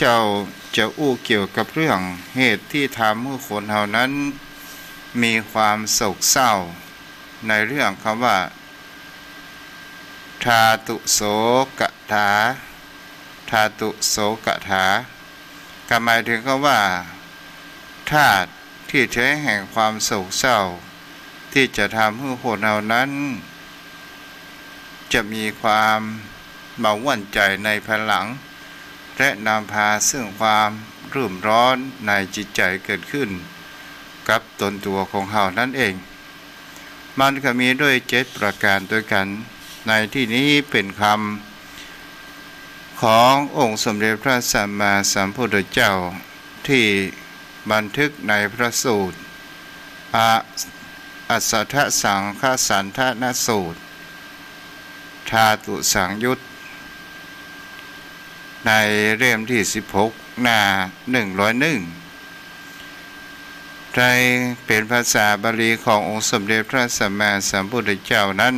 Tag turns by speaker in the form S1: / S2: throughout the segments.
S1: เจ้าจะอู้เกี่ยวกับเรื่องเหตุที่ทำให้คนเฮานั้นมีความโศกเศร้าในเรื่องคำว่าธาตุโสกถาธาตุโสกถาก็หมายถึงคำว่าธาตุที่แท้แห่งความโศกเศร้าที่จะทำให้คนเฮานั้นจะมีความเมาหวั่นใจในภายหลังและนำพาซึ่งความรุ่มร้อนในจิตใจเกิดขึ้นกับตนตัวของเฮานั่นเองมันก็มีด้วย7ประการด้วยกันในที่นี้เป็นคำขององค์สมเด็จพระสัมมาสัมพุทธเจ้าที่บันทึกในพระสูตรอัสสทสังฆสันทนสูตรธาตุสังยุตในเล่มที่16หน้า101ในเป็นภาษาบาลีขององค์สมเด็จพระสัมมาสัมพุทธเจ้านั้น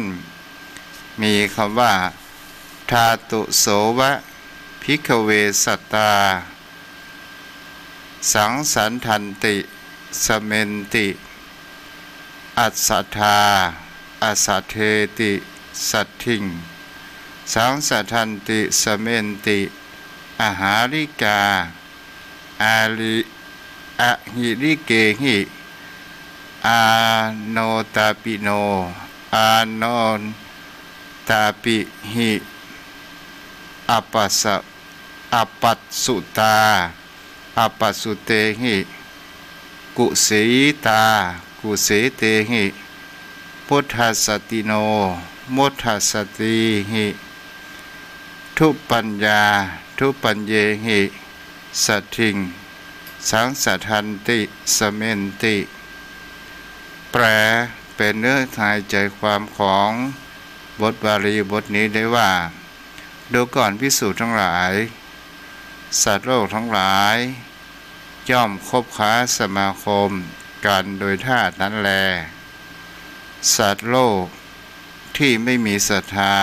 S1: มีคำว่าธาตุโสวะภิกขเวสัตตาสังสันทันติสเมนติอัสสัทธาอัสสัทเทติสัตถิงสังสัททันติสเมนติอาหาริกาอาลิอะหิริเกหิอาโนตาปิโนอาโนตาปิหิอปัสสุตาอปัสสุเตหิกุสีตากุเสเตหิพุทธัสสติโนมุทธัสสติหิทุปัญญาทุปัญเยหิสัตถิงสังสัททันติสเมนติแปลเป็นเนื้อหายใจความของบทบาลีบทนี้ได้ว่าดูก่อนภิกษุทั้งหลายสัตว์โลกทั้งหลายย่อมคบค้าสมาคมกันโดยธาตุนั้นแลสัตว์โลกที่ไม่มีศรัทธา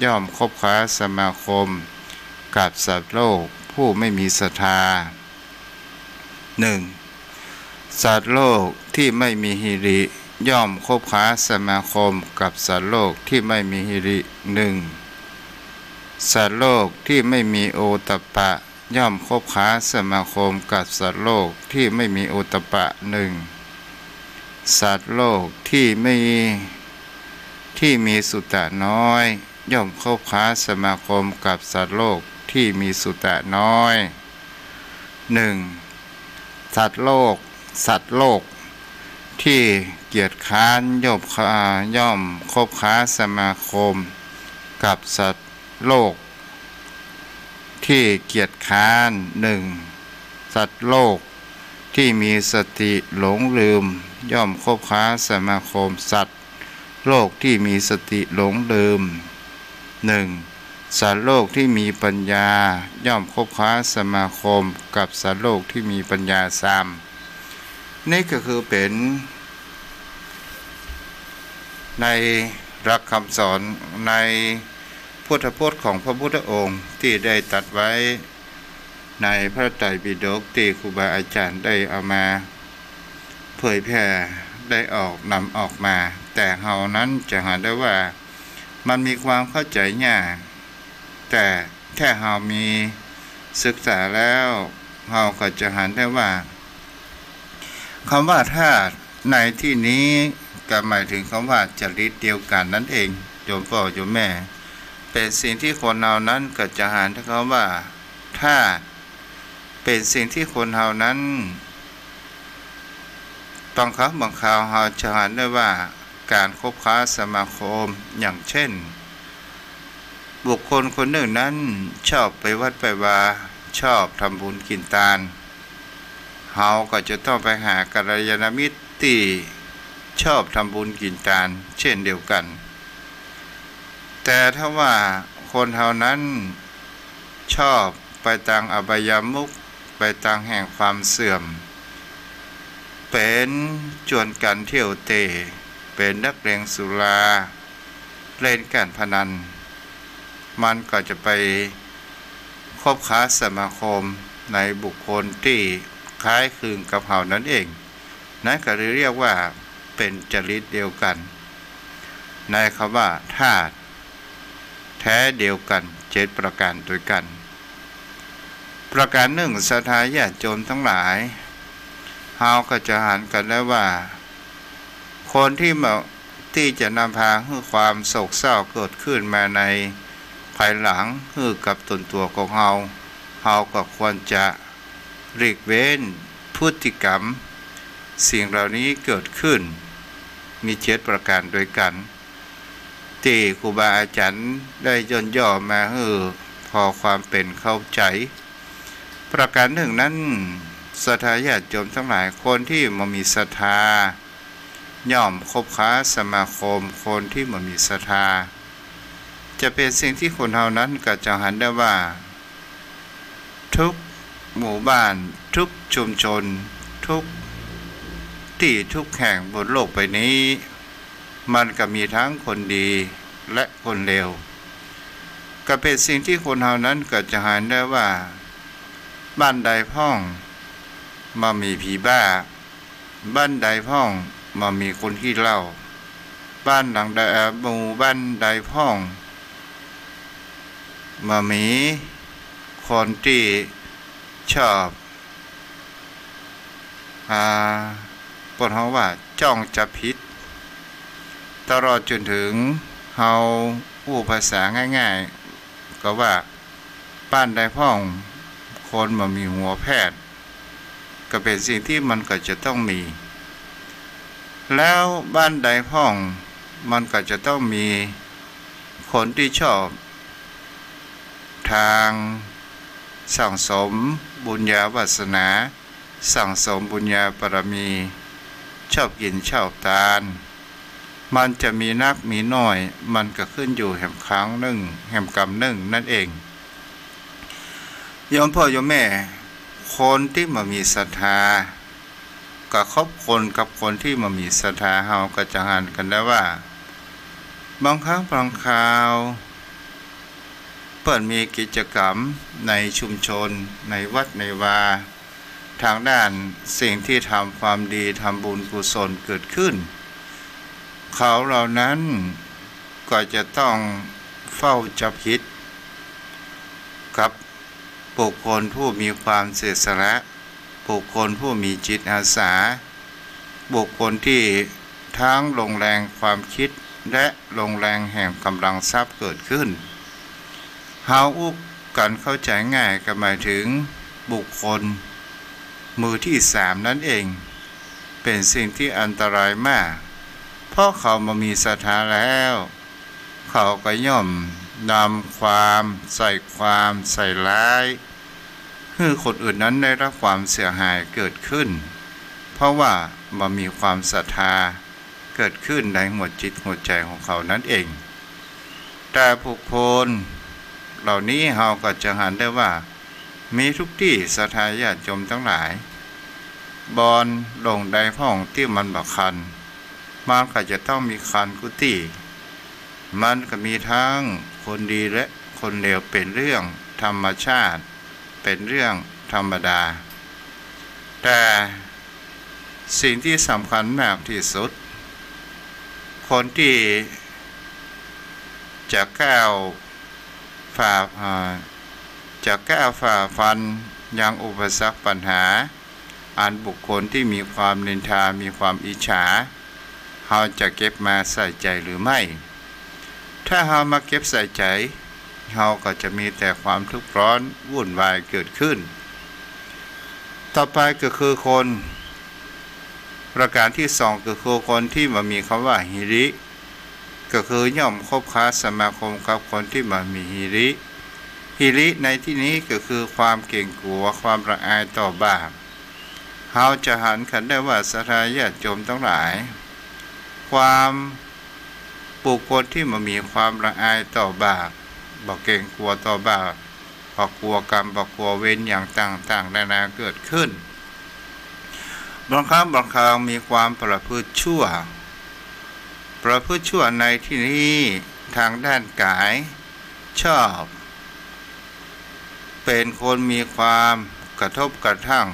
S1: ย่อมคบค้าสมาคมกับสัตว์โลกผู้ไม่มีศรัทธา 1. สัตว์โลกที่ไม่มีหิริย่อมคบค้าสมาคมกับสัตว์โลกที่ไม่มีหิริ 1. สัตว์โลกที่ไม่มีโอตตัปปะย่อมคบค้าสมาคมกับสัตว์โลกที่ไม่มีโอตตัปปะ 1. สัตว์โลกที่มีสุตตะน้อยย่อมคบค้าสมาคมกับสัตว์โลกที่มีสุตตะน้อย 1. สัตว์โลกที่เกียจค้านย่อมคบค้าสมาคมกับสัตว์โลกที่เกียจค้าน 1. สัตว์โลกที่มีสติหลงลืมย่อมคบค้าสมาคมสัตว์โลกที่มีสติหลงลืม 1. สัตว์โลกที่มีปัญญาย่อมคบค้าสมาคมกับสัตว์โลกที่มีปัญญา3นี่ก็คือเป็นในหลักคำสอนในพุทธพจน์ของพระพุทธองค์ที่ได้ตรัสไว้ในพระไตรปิฎกที่ครูบาอาจารย์ได้เอามาเผยแผ่ได้นำออกมาแต่เฮานั้นจะหาได้ว่ามันมีความเข้าใจยากแต่แค่เฮามีศึกษาแล้วเฮาก็จะหันได้ว่าคำว่าธาตุในที่นี้ก็หมายถึงคำว่าจริตเดียวกันนั่นเองโยมพ่อโยมแม่เป็นสิ่งที่คนเฮานั้นก็จะหันได้คำว่าธาตุเป็นสิ่งที่คนเฮานั้นบางครั้งบางคราวเฮาจะหันได้ว่าการคบค้าสมาคมอย่างเช่นบุคคลคนหนึ่งนั้นชอบไปวัดไปวาชอบทำบุญกินทานเฮาก็จะต้องไปหากัลยาณมิตรที่ชอบทำบุญกินทานเช่นเดียวกันแต่ถ้าว่าคนเฮานั้นชอบไปทางอบายามุขไปทางแห่งความเสื่อมเป็นจวนกันเที่ยวเตะเป็นนักเลงสุราเล่นการพนันมันก็จะไป คบค้าสมาคมในบุคคลที่คล้ายคลึงกับเฮานั่นเองนั่นก็เรียกว่าเป็นจริตเดียวกันในคำว่าธาตุแท้เดียวกัน7ประการด้วยกันประการหนึ่งศรัทธาญาติโยมทั้งหลายเฮาก็จะหันกันได้ว่าคนที่จะนำพาให้ความโศกเศร้าเกิดขึ้นมาในภายหลังคือกับตนตัวของเฮาก็ควรจะหลีกเว้นพฤติกรรมสิ่งเหล่านี้เกิดขึ้นมี7ประการด้วยกันที่ครูบาอาจารย์ได้ย่นย่อมาให้พอความเป็นเข้าใจประการหนึ่งนั้นศรัทธาญาติโยมทั้งหลายคนที่มามีศรัทธาย่อมคบค้าสมาคมคนที่มามีศรัทธาจะเป็นสิ่งที่คนเฮานั้นก็จะหันได้ว่าทุกหมู่บ้านทุกชุมชนทุกที่ทุกแห่งบนโลกใบนี้มันก็มีทั้งคนดีและคนเลวก็เป็นสิ่งที่คนเฮานั้นก็จะหันได้ว่าบ้านใดพ้องมามีผีบ้าบ้านใดพ้องมามีคนขี้เหล้าบ้านหลังใดหมู่บ้านใดพ้องมามีคนที่ชอบปนเฮาว่าจ้องจับผิดตลอดจนถึงเฮาผู้ภาษาง่ายๆก็ว่าบ้านใดพ้องคนมามีหัวแพทย์ก็เป็นสิ่งที่มันก็จะต้องมีแล้วบ้านใดพ้องมันก็จะต้องมีคนที่ชอบทางสั่งสมบุญญาวาสนาสั่งสมบุญญาบารมีชอบกินชอบทานมันจะมีนักมีน้อยมันก็ขึ้นอยู่แห่งครั้งหนึ่งแห่งกรรมหนึ่งนั่นเองโยมพ่อโยมแม่คนที่มามีศรัทธาก็คบคนกับคนที่มามีศรัทธาเฮาก็จะหันกันได้ว่าบางครั้งบางคราวเปิดมีกิจกรรมในชุมชนในวัดในวาทางด้านสิ่งที่ทำความดีทำบุญกุศลเกิดขึ้นเขาเหล่านั้นก็จะต้องเฝ้าจับผิดกับบุคคลผู้มีความเสียสละบุคคลผู้มีจิตอาสาบุคคลที่ทั้งลงแรงความคิดและลงแรงแห่งกำลังทรัพย์เกิดขึ้นเฮาอุกกันเข้าใจง่ายก็หมายถึงบุคคลมือที่3นั่นเองเป็นสิ่งที่อันตรายมากเพราะเขามามีศรัทธาแล้วเขาก็ย่อมนำความใส่ร้ายให้คนอื่นนั้นได้รับความเสียหายเกิดขึ้นเพราะว่ามามีความศรัทธาเกิดขึ้นในหัวจิตหัวใจของเขานั่นเองแต่บุคคลเหล่านี้เราก็จะหันได้ว่ามีทุกที่ศรัทธาญาติโยมทั้งหลายบอนลงใดห้องที่มันบักคันมันก็จะต้องมีคันกุฏิมันก็มีทั้งคนดีและคนเลวเป็นเรื่องธรรมชาติเป็นเรื่องธรรมดาแต่สิ่งที่สำคัญมากที่สุดคนที่จะก้าวฝ่าฟันยังอุปสรรคปัญหาอันบุคคลที่มีความนินทามีความอิจฉาเราจะเก็บมาใส่ใจหรือไม่ถ้าเรามาเก็บใส่ใจเราก็จะมีแต่ความทุกข์ร้อนวุ่นวายเกิดขึ้นต่อไปก็คือคนประการที่2ก็คือคนที่มามีคำว่าหิริก็คือย่อมคบค้าสมาคมกับคนที่มามีหิริในที่นี้ก็คือความเกรงกลัวความละอายต่อบาปเราจะหันกันได้ว่าศรัทธาญาติโยมทั้งหลายความบุคคลที่มามีความละอายต่อบาปบอกเกรงกลัวต่อบาปบอกกลัวกรรมบอกกลัวเวรอย่างต่างๆนานาเกิดขึ้นบางครั้งบางคราวมีความประพฤติชั่วในที่นี้ทางด้านกายชอบ เป็นคนมีความกระทบกระทั่ง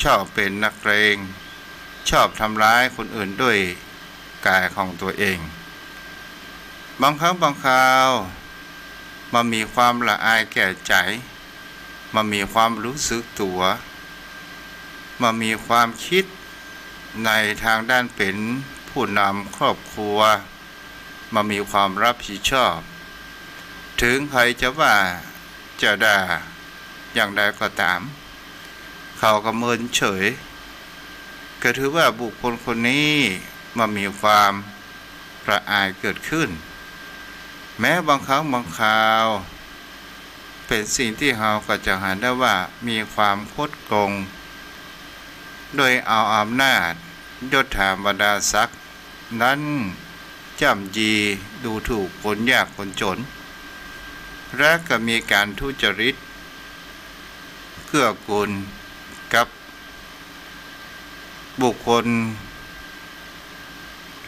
S1: ชอบเป็นนักเลงชอบทำร้ายคนอื่นด้วยกายของตัวเองบางครั้งบางคราวมันมีความละอายแก่ใจมันมีความรู้สึกตัวมันมีความคิดในทางด้านเป็นผู้นำครอบครัวมันมีความรับผิดชอบถึงใครจะว่าจะด่าอย่างใดก็ตามเขาก็เมินเฉยก็ถือว่าบุคคลคนนี้มันมีความละอายเกิดขึ้นแม้บางครั้งบางคราวเป็นสิ่งที่เราก็จะเห็นได้ว่ามีความคดโกงโดยเอาอำนาจยศถาบรรดาศักดิ์นั้นจ้ำยีดูถูกคนยากคนจนและก็มีการทุจริตเกื้อกูลกับบุคคล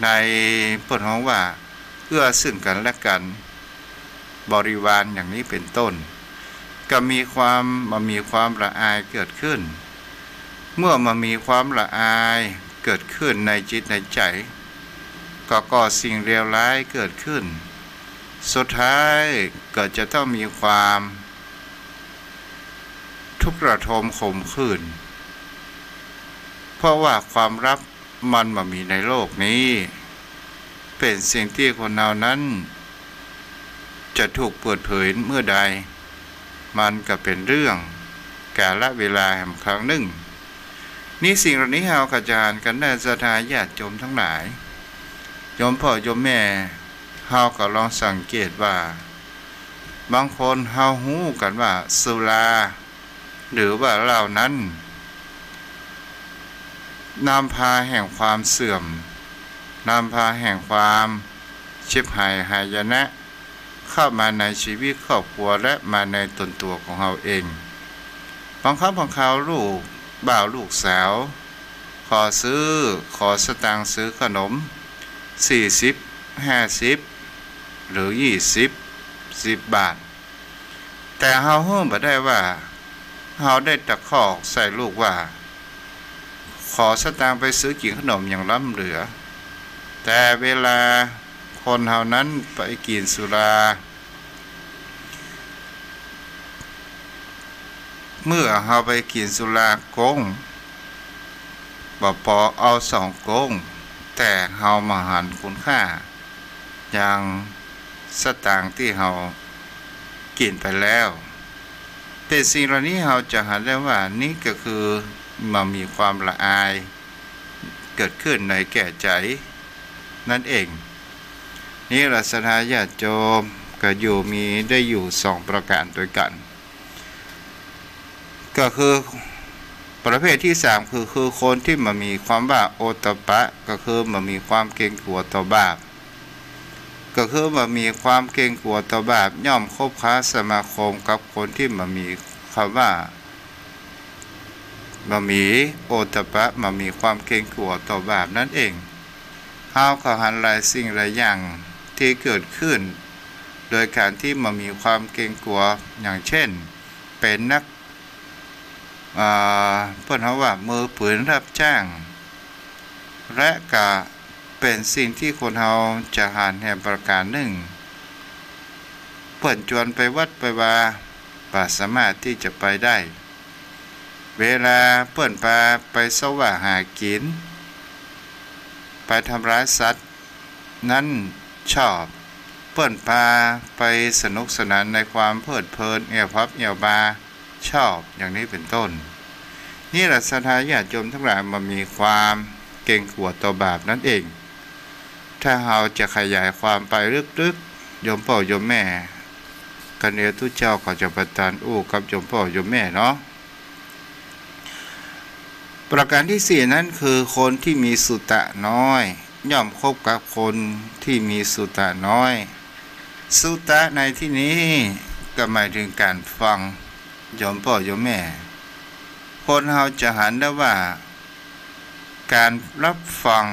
S1: ในเปิดห้องว่าเอื้อซึ่งกันและกันบริวารอย่างนี้เป็นต้นก็มีความละอายเกิดขึ้นเมื่อมันมีความละอายเกิดขึ้นในจิตในใจก็ก่อสิ่งเลวร้ายเกิดขึ้นสุดท้ายก็จะต้องมีความทุกข์ระทมขมขื่นเพราะว่าความลับมันมามีในโลกนี้เป็นสิ่งที่คนเรานั้นจะถูกเปิดเผยเมื่อใดมันก็เป็นเรื่องกาลเวลาแห่งครั้งหนึ่งนี่สิ่งเหล่านี้เฮากระจายกันได้ศรัทธาญาติโยมทั้งหลายโยมพ่อโยมแม่เฮาก็ลองสังเกตว่าบางคนเฮาฮู้กันว่าสุราหรือว่าเหล้านั้นนำพาแห่งความเสื่อมนำพาแห่งความชิบหายหายนะเข้ามาในชีวิตครอบครัวและมาในตนตัวของเราเองบางครั้งบางคราวลูกบ่าวลูกสาวขอสตางค์ซื้อขนม40 50หรือ10 บาทแต่เฮาฮู้บ่ได้ว่าเฮาได้ตะคอกใส่ลูกว่าขอสตางค์ไปซื้อกินขนมอย่างล้ำเหลือแต่เวลาคนเฮานั้นไปกินสุราเมื่อเฮาไปกินสุรากงบ่พอเอา2 กงแต่เฮามาหันคุณค่าอย่างสตางค์ที่เฮากินไปแล้วเป็นสิ่งเหล่านี้เฮาจะเห็นได้ว่านี่ก็คือมันมีความละอายเกิดขึ้นในแก่ใจนั่นเองนี่ลักษณะญาติโยมก็ได้อยู่2 ประการด้วยกันก็คือประเภทที่3คือคนที่มันมีความว่าโอตปะก็คือมันมีความเกรงกลัวต่อบาปก็คือมันมีความเกรงกลัวต่อบาปย่อมคบค้าสมาคมกับคนที่มันมีคำว่ามันมีโอตปะมันมีความเกรงกลัวต่อบาปนั่นเองเฮาก็หันหลายสิ่งหลายอย่างที่เกิดขึ้นโดยการที่มันมีความเกรงกลัวอย่างเช่นเป็นนักเพิ่นว่ามือปืนรับจ้างและก็เป็นสิ่งที่คนเฮาจะหานแห่งประการหนึ่งเพิ่นชวนไปวัดไปว่าบ่สามารถที่จะไปได้เวลาเพิ่นพาไปแสวงหากินไปทำร้ายสัตว์นั้นชอบเพิ่นพาไปสนุกสนานในความเพลิดเพลินเอวพับเอวบาชอบอย่างนี้เป็นต้นนี่แหละศรัทธาญาติโยมทั้งหลายมันมีความเกรงกลัวต่อบาปนั่นเองถ้าเราจะขยายความไปลึกๆโยมพ่อโยมแม่กันเดียวทุกเจ้าก็จะประทานกับโยมพ่อโยมแม่เนาะประการที่4นั้นคือคนที่มีสุตะน้อยย่อมคบกับคนที่มีสุตะน้อยสุตะในที่นี้ก็หมายถึงการฟังโยมพ่อโยมแม่คนเราจะหันได้ว่าการรับฟัง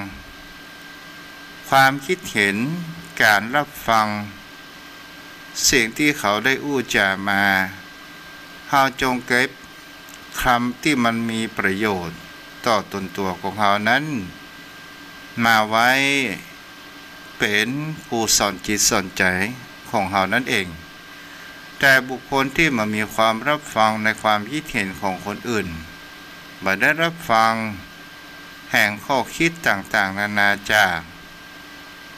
S1: ความคิดเห็นการรับฟังสิ่งที่เขาได้อู้จามา เฮาจงเก็บคำที่มันมีประโยชน์ต่อตนตัวของเฮานั้นมาไว้เป็นผู้สอนจิตสอนใจของเฮานั่นเองแต่บุคคลที่มามีความรับฟังในความคิดเห็นของคนอื่นบ่ได้รับฟังแห่งข้อคิดต่างๆนานาจาก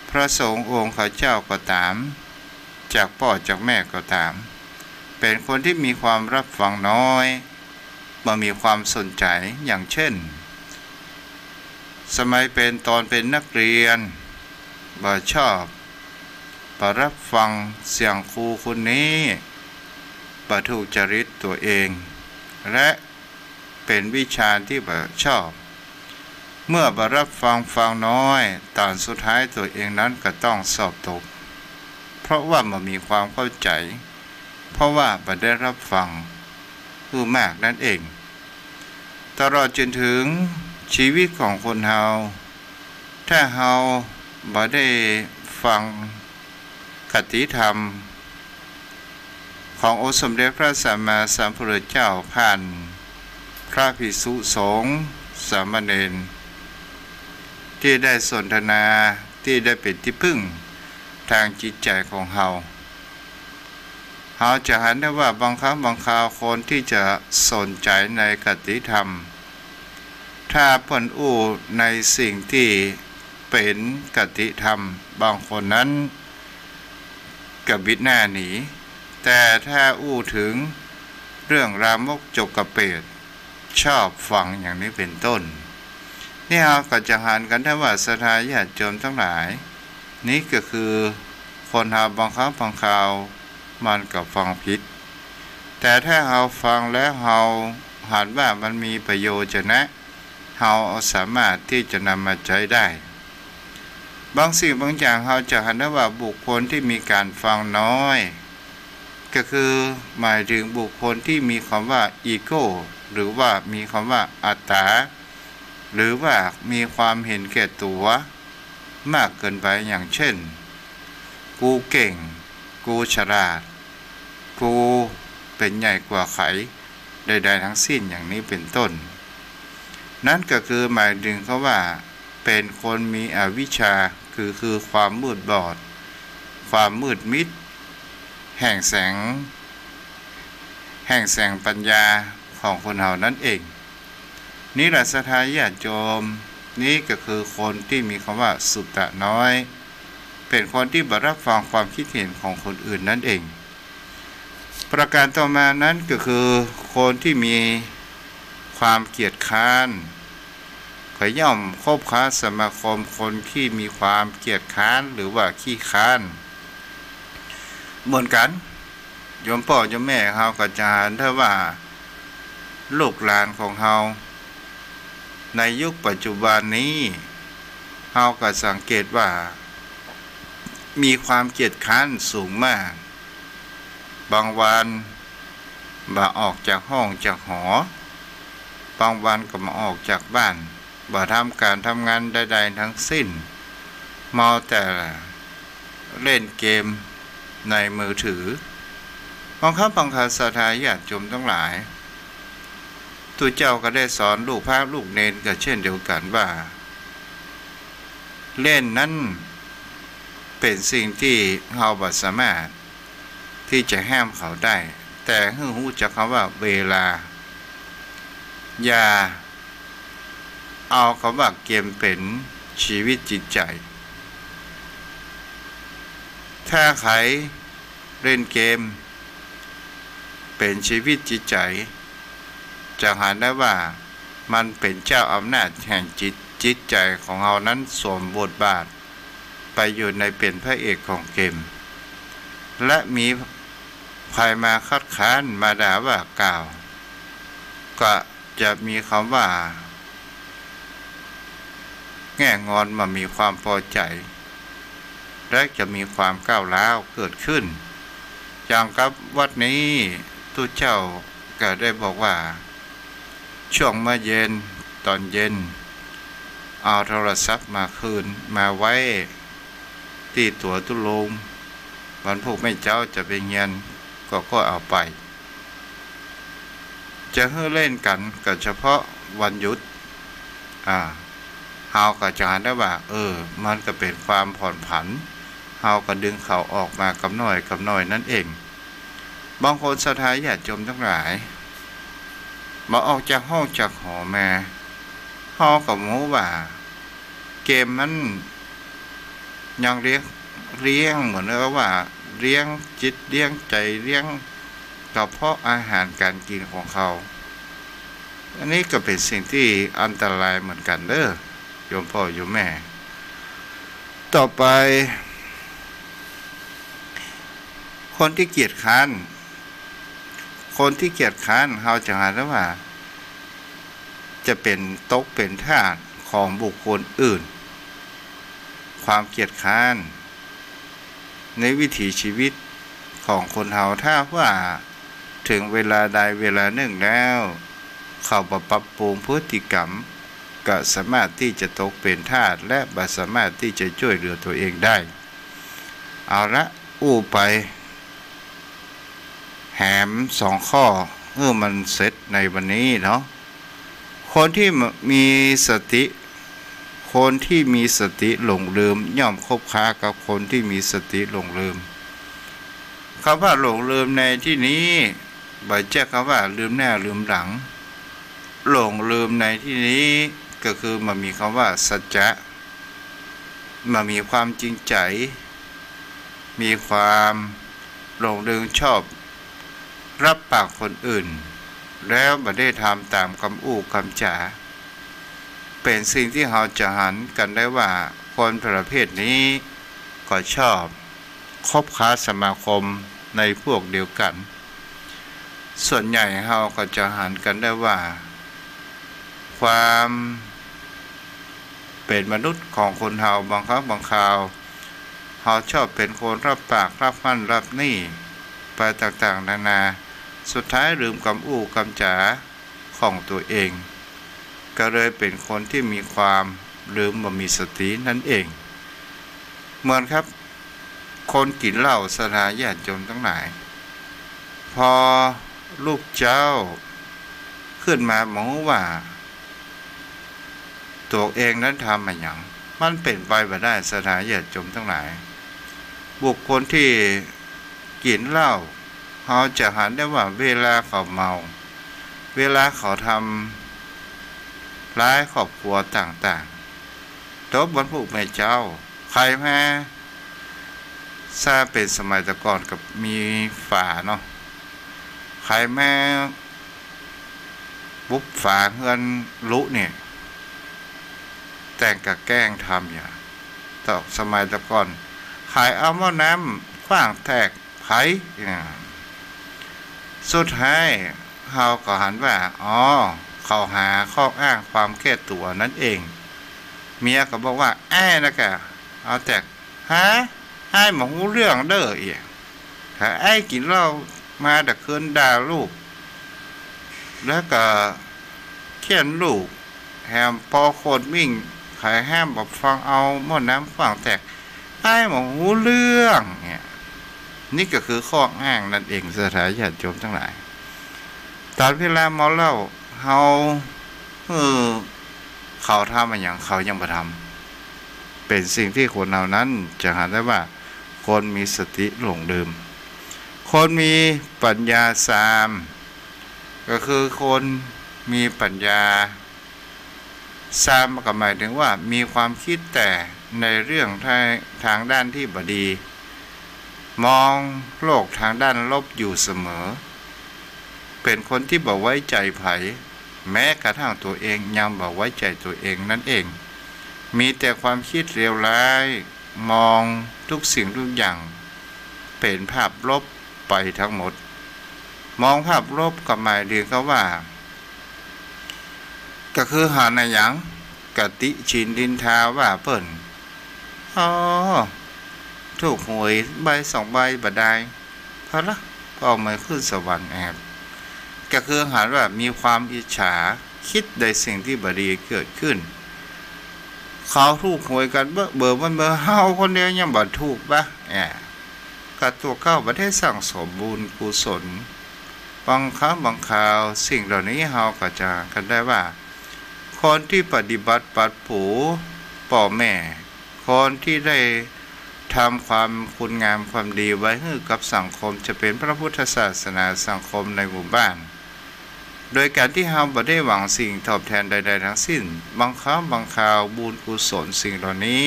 S1: พระสงฆ์องค์ข้าเจ้าก็ตามจากพ่อจากแม่ก็ตามเป็นคนที่มีความรับฟังน้อยบ่มีความสนใจอย่างเช่นสมัยเป็นตอนเป็นนักเรียนบ่ชอบบ่รับฟังเสียงครูคนนี้บ่ถูกจริตตัวเองและเป็นวิชาที่บ่ชอบเมื่อบ่รับฟังน้อยตอนสุดท้ายตัวเองนั้นก็ต้องสอบตกเพราะว่าบ่มีความเข้าใจเพราะว่าบ่ได้รับฟังผู้มากนั่นเองตลอดจนถึงชีวิตของคนเฮาถ้าเฮาบ่ได้ฟังคติธรรมขององค์สมเด็จพระสัมมาสัมพุทธเจ้าผ่านพระภิกษุสงฆ์สามเณรที่ได้สนทนาที่ได้เป็นที่พึ่งทางจิตใจของเฮาจะเห็นได้ว่าบางครั้งบางคราวคนที่จะสนใจในคติธรรมถ้าเพิ่นอู้ในสิ่งที่เป็นคติธรรมบางคนนั้นก็บิดหน้าหนีแต่ถ้าอู้ถึงเรื่องรามกจกกระเปดชอบฟังอย่างนี้เป็นต้นนี่เราก็จะหันกันได้ว่าศรัทธาญาติโยมทั้งหลายนี่ก็คือคนหาบางครั้งบางคราวมันก็ฟังผิดแต่ถ้าเราฟังแล้วเราหันว่ามันมีประโยชน์นะเราสามารถที่จะนำมาใช้ได้บางสิ่งบางอย่างเราจะเห็นได้ว่าบุคคลที่มีการฟังน้อยก็คือหมายถึงบุคคลที่มีคำว่าอีโก้หรือว่ามีคำว่าอัตตาหรือว่ามีความเห็นแก่ตัวมากเกินไปอย่างเช่นกูเก่งกูฉลาดกูเป็นใหญ่กว่าใครใดๆทั้งสิ้นอย่างนี้เป็นต้นนั่นก็คือหมายถึงเขาว่าเป็นคนมีอวิชชาคือความมืดบอดความมืดมิดแห่งแสงปัญญาของคนเฮานั่นเองนี่แหละศรัทธาญาติโยมนี่ก็คือคนที่มีคำว่าสุตตะน้อยเป็นคนที่บ่รับฟังความคิดเห็นของคนอื่นนั่นเองประการต่อมานั้นก็คือคนที่มีความเกียจคร้านก็ย่อมคบค้าสมาคมคนที่มีความเกียจคร้านหรือว่าขี้คร้านเหมือนกันโยมพ่อโยมแม่เฮาก็จะเห็นได้ว่าลูกหลานของเฮาในยุคปัจจุบันนี้เฮาก็สังเกตว่ามีความเกียจคร้านสูงมากบางวันบ่ออกจากห้องจากหอบางวันก็มาออกจากบ้านบ่ทำการทำงานใดๆทั้งสิ้นเมาแต่เล่นเกมในมือถือบางครั้งบางคราวศรัทธาญาติโยมทั้งหลายตัวเจ้าก็ได้สอนลูกพระลูกเนรก็เช่นเดียวกันว่าเล่นนั้นเป็นสิ่งที่เราบ่สามารถที่จะห้ามเขาได้แต่ให้รู้จักคำว่าเวลาอย่าเอาคำว่าเกมเป็นชีวิตจิตใจถ้าใครเล่นเกมเป็นชีวิตจิตใจจะเห็นได้ว่ามันเป็นเจ้าอำนาจแห่งจิตใจของเรานั้นสวมบทบาทไปอยู่ในเป็นพระเอกของเกมและมีใครมาคัดค้านมาด่าว่ากล่าวก็จะมีคำว่าแง่งอนมามีความพอใจและจะมีความก้าวร้าวเกิดขึ้นอย่างกับวัดนี้ทุกเจ้าก็ได้บอกว่าช่วงเมื่อเย็นตอนเย็นเอาโทรศัพท์มาคืนมาไว้ที่ตัวตุลงวันพวกแม่เจ้าจะไปเงียนก็เอาไป จะให้เล่นกันก็เฉพาะวันหยุดเฮาก็จะเห็นได้ว่ามันก็เป็นความผ่อนผันเฮาก็ดึงเขาออกมากำหน่อยนั่นเองบางคนศรัทธาญาติโยมทั้งหลายมาออกจากห้องจากหอมาเฮาก็รู้ว่าเกมมันยังเลี้ยงเหมือนว่าเลี้ยงจิตเลี้ยงใจเลี้ยงกระเพาะอาหารการกินของเขาอันนี้ก็เป็นสิ่งที่อันตรายเหมือนกันเด้อโยมพ่อโยมแม่ต่อไปคนที่เกียจค้านเราจะหาได้ว่าจะเป็นตกเป็นทาสของบุคคลอื่นความเกียจค้านในวิถีชีวิตของคนเฮาถ้าว่าถึงเวลาใดเวลาหนึ่งแล้วเขาปรับปรุงพฤติกรรมก็สามารถที่จะตกเป็นทาสและบ่สามารถที่จะช่วยเหลือตัวเองได้เอาละไปแหม2ข้อมันเสร็จในวันนี้เนาะคนที่มีสติหลงลืมย่อมคบค้ากับคนที่มีสติหลงลืมคำว่าหลงลืมในที่นี้บ่ใช่คำว่าลืมหน้าลืมหลังหลงลืมในที่นี้ก็คือมันมีคำว่าสัจจะมันมีความจริงใจมีความหลงลืมชอบรับปากคนอื่นแล้วไม่ได้ทำตามคำอู้คำจ๋าเป็นสิ่งที่เราจะหันกันได้ว่าคนประเภทนี้ก็ชอบคบค้าสมาคมในพวกเดียวกันส่วนใหญ่เราก็จะหันกันได้ว่าความเป็นมนุษย์ของคนเฮาบางครั้งบางคราวเฮาชอบเป็นคนรับปากรับมั่นรับนี่ไปต่างๆนานาสุดท้ายลืมคำอู้คำจ๋าของตัวเองก็เลยเป็นคนที่มีความลืมบ่มีสตินั่นเองเหมือนครับคนกินเหล้าศรัทธาญาติโยมทั้งหลายพอลูกเจ้าขึ้นมาบอกว่าตัวเองนั้นทำมาอย่างมันเป็นไปบ่ได้ศรัทธาญาติโยมทั้งหลายบุคคลที่กินเหล้าเขาจะหันได้ว่าเวลาเขาเมาเวลาเขาทำร้ายครอบครัวต่างๆตบบรรพุแม่เจ้าใครแม่ทราบเป็นสมัยตะก่อนกับมีฝาเนาะใครแม่บุบฝาเงินลุเนี่ยแต่งกับแกล้งทำอย่างต่อสมัยตะก่อนขายเอาหม้อน้ำขว้างแตกไผ่สุดท้ายเขาก็หันว่าเขาหาข้ออ้างความแก้ตัวนั่นเองเมียก็บอกว่าแอ้นะกะเอาแตกไอ้หมหูเรื่องเด้ออีกถ้าไอ้กินเหล้ามาแต่คืนด่าลูกแล้วก็เขียนลูกแฮมพอโคตรวิ่งขายห้ามบอกฟังเอาหม้อน้ำฝังแตกไอ้หมหูเรื่องเนี่ยนี่ก็คือข้ออ้างนั่นเองสถานญาติโยมทั้งหลายตอนเวลาเมาเหล้าเขาทำอะไรอย่างเขายังไม่ทำเป็นสิ่งที่คนเหล่านั้นจะหาได้ว่าคนมีสติหลงลืมคนมีปัญญาสามก็คือคนมีปัญญาสามก็หมายถึงว่ามีความคิดแต่ในเรื่องทางด้านที่บดีมองโลกทางด้านลบอยู่เสมอเป็นคนที่บ่ไว้ใจไผแม้กระทั่งตัวเองยังบ่ไว้ใจตัวเองนั่นเองมีแต่ความคิดเลวร้ายมองทุกสิ่งทุกอย่างเป็นภาพลบไปทั้งหมดมองภาพลบก็หมายถึงว่าก็คือหาในหยังกติชินดินทาว่าเปิ้นถูกหวยใบ2 ใบบ่ได้พอละก็ไม่ขึ้นสวรรค์แอบก็คือหาว่ามีความอิจฉาคิดในสิ่งที่บ่ดีเกิดขึ้นเขาถูกหวยกันเบอร์มันเบอร์เฮาคนเดียวยังบ่ถูกปะก็ตัวเก้าประเทศสั่งสมบูรณ์กุศล บางครั้งบางคราวสิ่งเหล่านี้เราก็จะกันได้ว่าคนที่ปฏิบัติปัดผูพ่อแม่คนที่ได้ทำความคุณงามความดีไว้ให้กับสังคมจะเป็นพระพุทธศาสนาสังคมในหมู่บ้านโดยการที่เราบ่ได้หวังสิ่งตอบแทนใดๆทั้งสิ้นบางครั้งบางคราวบุญกุศลสิ่งเหล่านี้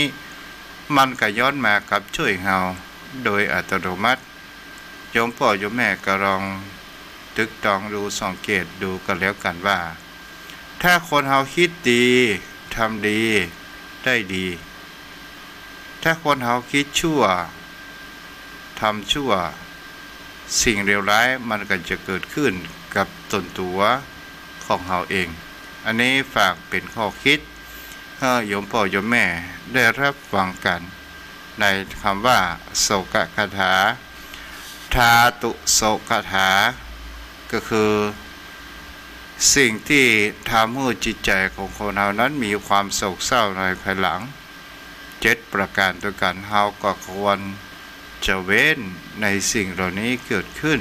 S1: มันก็ย้อนมากับช่วยเราโดยอัตโนมัติโยมพ่อโยมแม่ก็ลองตึกตองดูสังเกตดูกันแล้วกันว่าถ้าคนเราคิดดีทำดีได้ดีถ้าคนเราคิดชั่วทำชั่วสิ่งเลวร้ายมันก็จะเกิดขึ้นกับตนตัวของเราเองอันนี้ฝากเป็นข้อคิดให้โยมพ่อโยมแม่ได้รับฟังกันในคำว่าโศกคาถาทาตุโศกคาถาก็คือสิ่งที่ทำให้จิตใจของคนเรานั้นมีความโศกเศร้าในภายหลัง7ประการด้วยกันเราก็ควรจะเว้นในสิ่งเหล่านี้เกิดขึ้น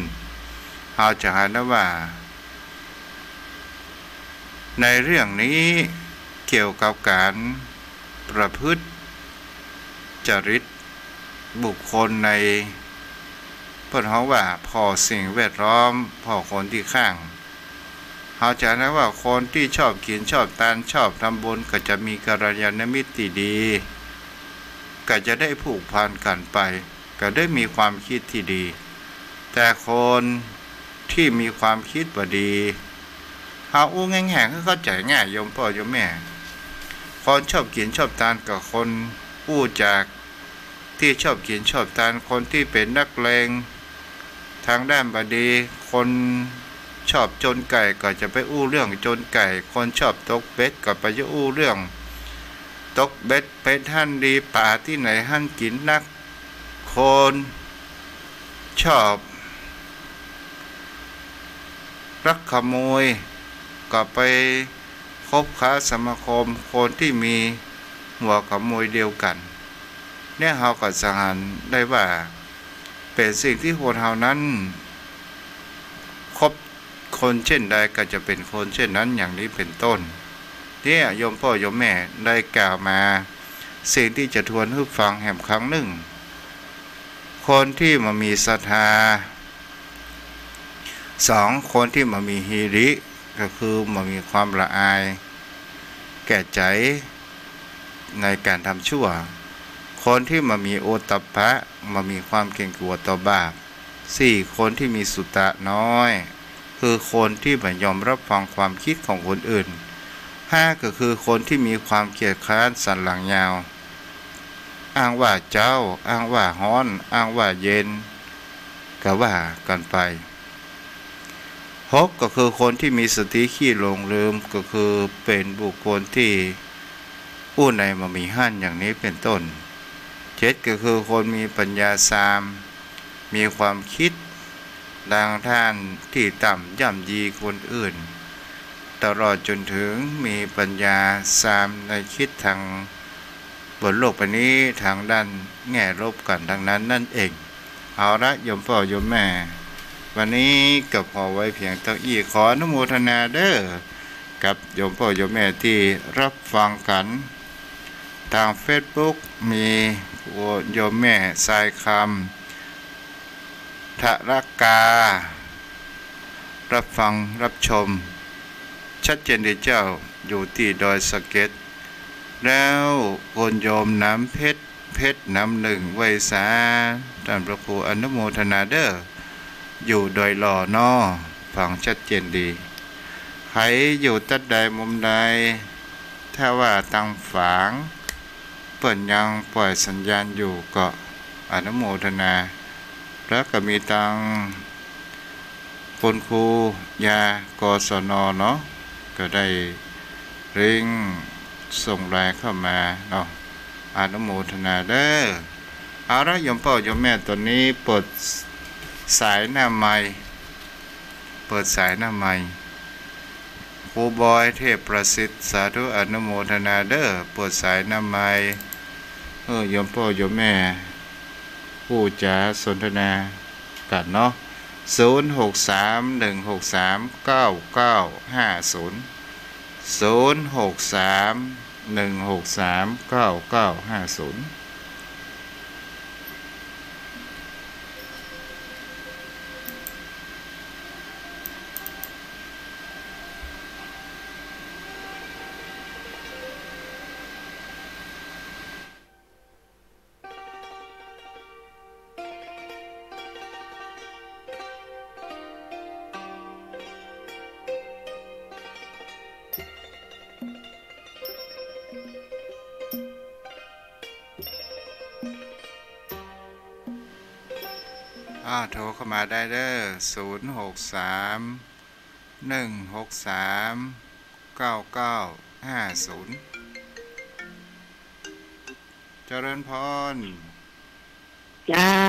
S1: เราจะเห็นว่าในเรื่องนี้เกี่ยวกับการประพฤติจริตบุคคลในเพิ่นเขาว่าพอสิ่งแวดล้อมพอคนที่ข้างเขาจะนะว่าคนที่ชอบกินชอบทานชอบทำบุญก็จะมีกัลยาณมิตรที่ดีก็จะได้ผูกพันกันไปก็ได้มีความคิดที่ดีแต่คนที่มีความคิดบ่ดีเขาอู้แง่ๆเข้าใจง่ายโยมพ่อโยมแม่คนชอบกินชอบทานกับคนอู้จากที่ชอบกินชอบทานคนที่เป็นนักเลงทางด้านบดีคนชอบจนไก่ก็จะไปอู้เรื่องจนไก่คนชอบตกเบ็ดก็ไปจะอู้เรื่องตกเบ็ดไปท่านดีป่าที่ไหนท่านกินนักคนชอบรักขโมยก็ไปคบค้าสมาคมคนที่มีหัวขโมยเดียวกันเนี่ยเราก็สังหารได้ว่าเป็นสิ่งที่คนเรานั้นคบคนเช่นใดก็จะเป็นคนเช่นนั้นอย่างนี้เป็นต้นเนี่ยโยมพ่อโยมแม่ได้กล่าวมาสิ่งที่จะทวนให้ฟังแห่งครั้งหนึ่งคนที่มามีศรัทธา2คนที่มามีฮีริก็คือมามีความละอายแก่ใจในการทำชั่วคนที่มามีโอตตัปปะมามีความเกรงกลัวต่อบาป4คนที่มีสุตตะน้อยคือคนที่ไม่ยอมรับฟังความคิดของคนอื่น5ก็คือคนที่มีความเกียจคร้านสันหลังยาวอ้างว่าเจ้าอ้างว่าฮ้อนอ้างว่าเย็นก็ว่ากันไป6ก็คือคนที่มีสติขี้หลงลืมก็คือเป็นบุคคลที่อู้ในมามีหั่นอย่างนี้เป็นต้น7ก็คือคนมีปัญญา3มีความคิดดังท่านที่ต่ำย่ำยีคนอื่นตลอดจนถึงมีปัญญา3ในคิดทางบนโลกใบนี้ทางด้านแง่ลบกันดังนั้นนั่นเองเอาละโยมพ่อโยมแม่วันนี้ก็พอไว้เพียงเท่านี้ขออนุโมทนาเด้อกับโยมพ่อโยมแม่ที่รับฟังกันทาง Facebook มีโยมแม่สายคำทะรักการับฟังรับชมชัดเจนดีเจ้าอยู่ที่ดอยสะเก็ดแล้วคนโยมน้ำเพชรน้ำหนึ่งไว้สาท่านพระครูอนุโมทนาเด้ออยู่ดอยหล่อนอฟังชัดเจนดีใครอยู่ตัดใดมุมใดถ้าว่าตั้งฝางเปิ่นยังปล่อยสัญญาณอยู่ก็อนุโมทนาแล้วก็มีตังคุณครูยากศนเนาะก็ได้เร่งส่งรายเข้ามาเนาะอนุโมทนาเด้อเอาละโยมพ่อโยมแม่ตอนนี้เปิดสายหน้าไมค์ครูบอยเทพประสิทธิ์สาธุอนุโมทนาเด้อเปิดสายหน้าไมค์โยมพ่อโยมแม่ผู้จ๋าสนทนากันเนาะ 0631639950โทรเข้ามาได้เด้อ0631639950เจริญพร
S2: เจ้า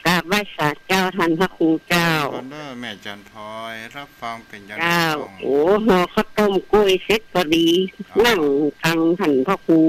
S2: กราบไหว้ศาลเจ้าท่านพระครูเจ้า
S1: พรเด้อแม่จันทอยรับฟังเป็นยังไง
S2: เจ้าโอ้ห่อข้าวต้มกล้วยเซ็ตก็ดีนั่งฟังท่านพระครู